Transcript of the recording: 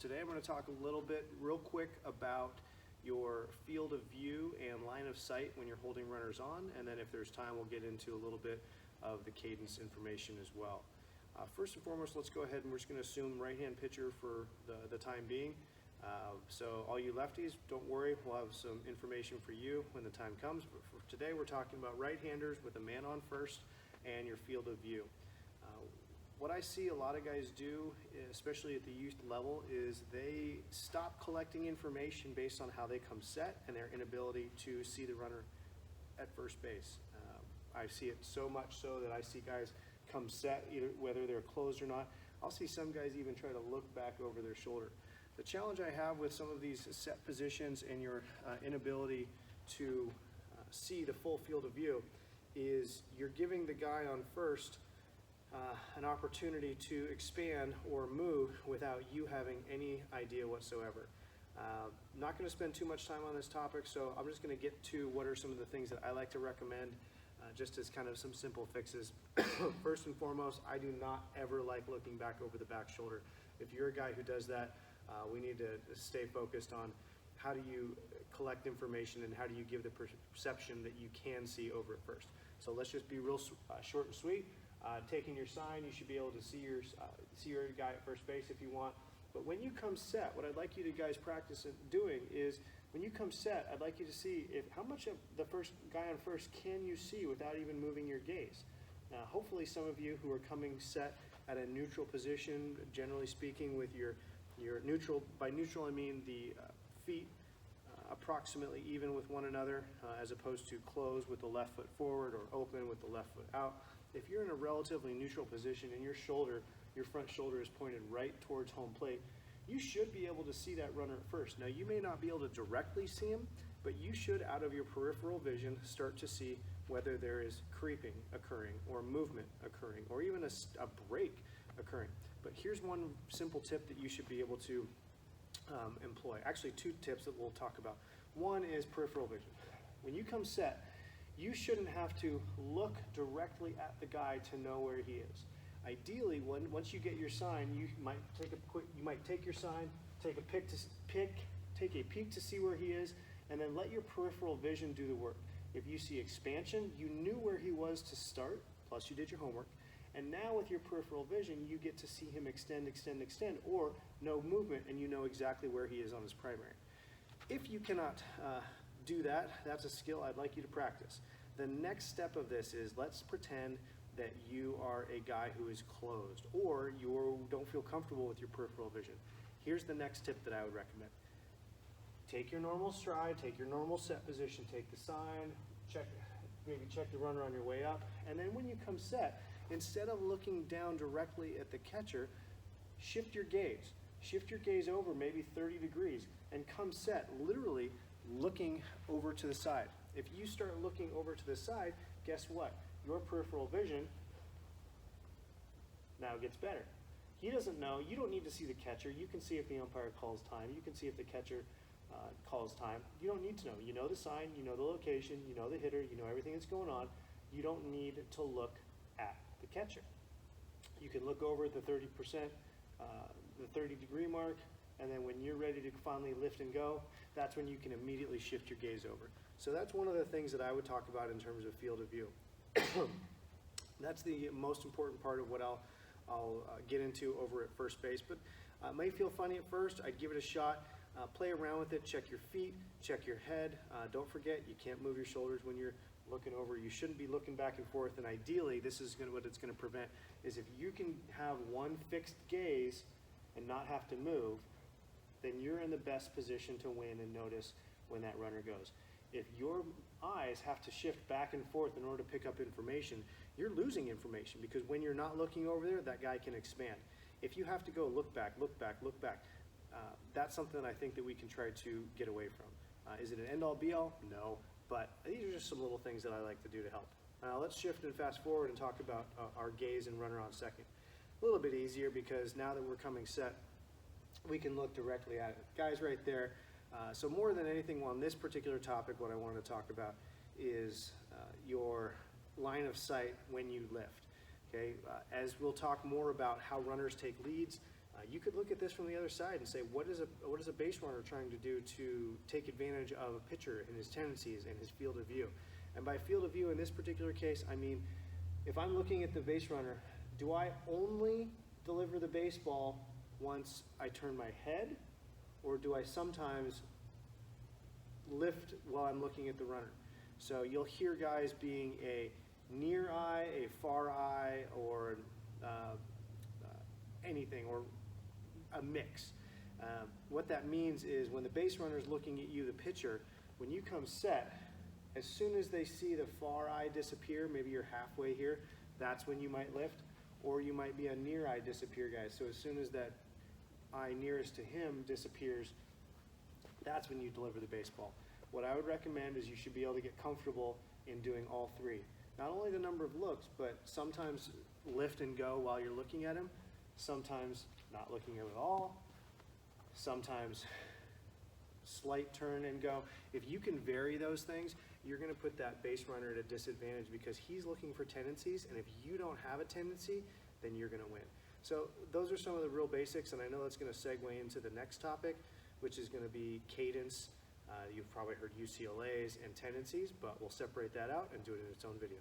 Today I'm going to talk a little bit real quick about your field of view and line of sight when you're holding runners on, and then if there's time we'll get into a little bit of the cadence information as well. First and foremost, let's go ahead and we're just going to assume right-hand pitcher for the time being. So all you lefties, don't worry, we'll have some information for you when the time comes. But for today we're talking about right-handers with a man on first and your field of view. What I see a lot of guys do, especially at the youth level, is they stop collecting information based on how they come set and their inability to see the runner at first base. I see it so much so that I see guys come set, either whether they're closed or not. I'll see some guys even try to look back over their shoulder. The challenge I have with some of these set positions and your inability to see the full field of view is you're giving the guy on first an opportunity to expand or move without you having any idea whatsoever. Not going to spend too much time on this topic, so I'm just going to get to what are some of the things that I like to recommend just as kind of some simple fixes. First and foremost, I do not ever like looking back over the back shoulder. If you're a guy who does that, we need to stay focused on how do you collect information and how do you give the perception that you can see over it first. So let's just be real short and sweet. Taking your sign, you should be able to see your guy at first base if you want. But when you come set, what I'd like you to guys practice doing is when you come set, I'd like you to see how much of the first guy on first can you see without even moving your gaze. Now, hopefully some of you who are coming set at a neutral position, generally speaking, with your neutral, by neutral I mean the feet approximately even with one another, as opposed to closed with the left foot forward or open with the left foot out. If you're in a relatively neutral position and your front shoulder is pointed right towards home plate, you should be able to see that runner at first. Now, you may not be able to directly see him, but you should, out of your peripheral vision, start to see whether there is creeping occurring or movement occurring or even a break occurring. But here's one simple tip that you should be able to employ. Actually, two tips that we'll talk about. One is peripheral vision. When you come set, you shouldn't have to look directly at the guy to know where he is. Ideally, once you get your sign, you might take your sign, take a peek to see where he is, and then let your peripheral vision do the work. If you see expansion, you knew where he was to start, plus you did your homework, and now with your peripheral vision, you get to see him extend, or no movement, and you know exactly where he is on his primary. If you cannot do that, that's a skill I'd like you to practice. The next step of this is let's pretend that you are a guy who is closed or you don't feel comfortable with your peripheral vision. Here's the next tip that I would recommend. Take your normal stride, take your normal set position, take the sign, maybe check the runner on your way up, and then when you come set, instead of looking down directly at the catcher, shift your gaze. Shift your gaze over maybe 30 degrees and come set, literally looking over to the side. If you start looking over to the side, guess what? Your peripheral vision now gets better. He doesn't know. You don't need to see the catcher. You can see if the umpire calls time. You can see if the catcher calls time. You don't need to know. You know the sign. You know the location. You know the hitter. You know everything that's going on. You don't need to look at the catcher. You can look over at the 30%, the 30-degree mark, and then when you're ready to finally lift and go, that's when you can immediately shift your gaze over. So that's one of the things that I would talk about in terms of field of view. That's the most important part of what I'll get into over at first base. But it may feel funny at first. I'd give it a shot. Play around with it. Check your feet. Check your head. Don't forget, you can't move your shoulders when you're looking over. You shouldn't be looking back and forth. And ideally, this is what it's going to prevent is if you can have one fixed gaze and not have to move, then you're in the best position to win and notice when that runner goes. If your eyes have to shift back and forth in order to pick up information, you're losing information because when you're not looking over there, that guy can expand. If you have to go look back, that's something I think that we can try to get away from. Is it an end-all be-all? No, but these are just some little things that I like to do to help. Let's shift and fast forward and talk about our gaze and runner on second. A little bit easier because now that we're coming set, we can look directly at it. Guys right there. So more than anything on this particular topic, what I want to talk about is your line of sight when you lift. Okay, as we'll talk more about how runners take leads You could look at this from the other side and say, what is a base runner trying to do to take advantage of a pitcher and his tendencies and his field of view? And by field of view in this particular case, I mean, if I'm looking at the base runner, do I only deliver the baseball once I turn my head, or do I sometimes lift while I'm looking at the runner? So you'll hear guys being a near eye, a far eye, or anything, or a mix. What that means is when the base runner is looking at you, the pitcher, when you come set, as soon as they see the far eye disappear, maybe you're halfway here, that's when you might lift, or you might be a near eye disappear guy. So as soon as that eye nearest to him disappears, that's when you deliver the baseball. What I would recommend is you should be able to get comfortable in doing all three. Not only the number of looks, but sometimes lift and go while you're looking at him, sometimes not looking at him at all, sometimes slight turn and go. If you can vary those things, you're going to put that base runner at a disadvantage because he's looking for tendencies, and if you don't have a tendency, then you're going to win. So those are some of the real basics, and I know that's going to segue into the next topic, which is going to be cadence. You've probably heard UCLAs and tendencies, but we'll separate that out and do it in its own video.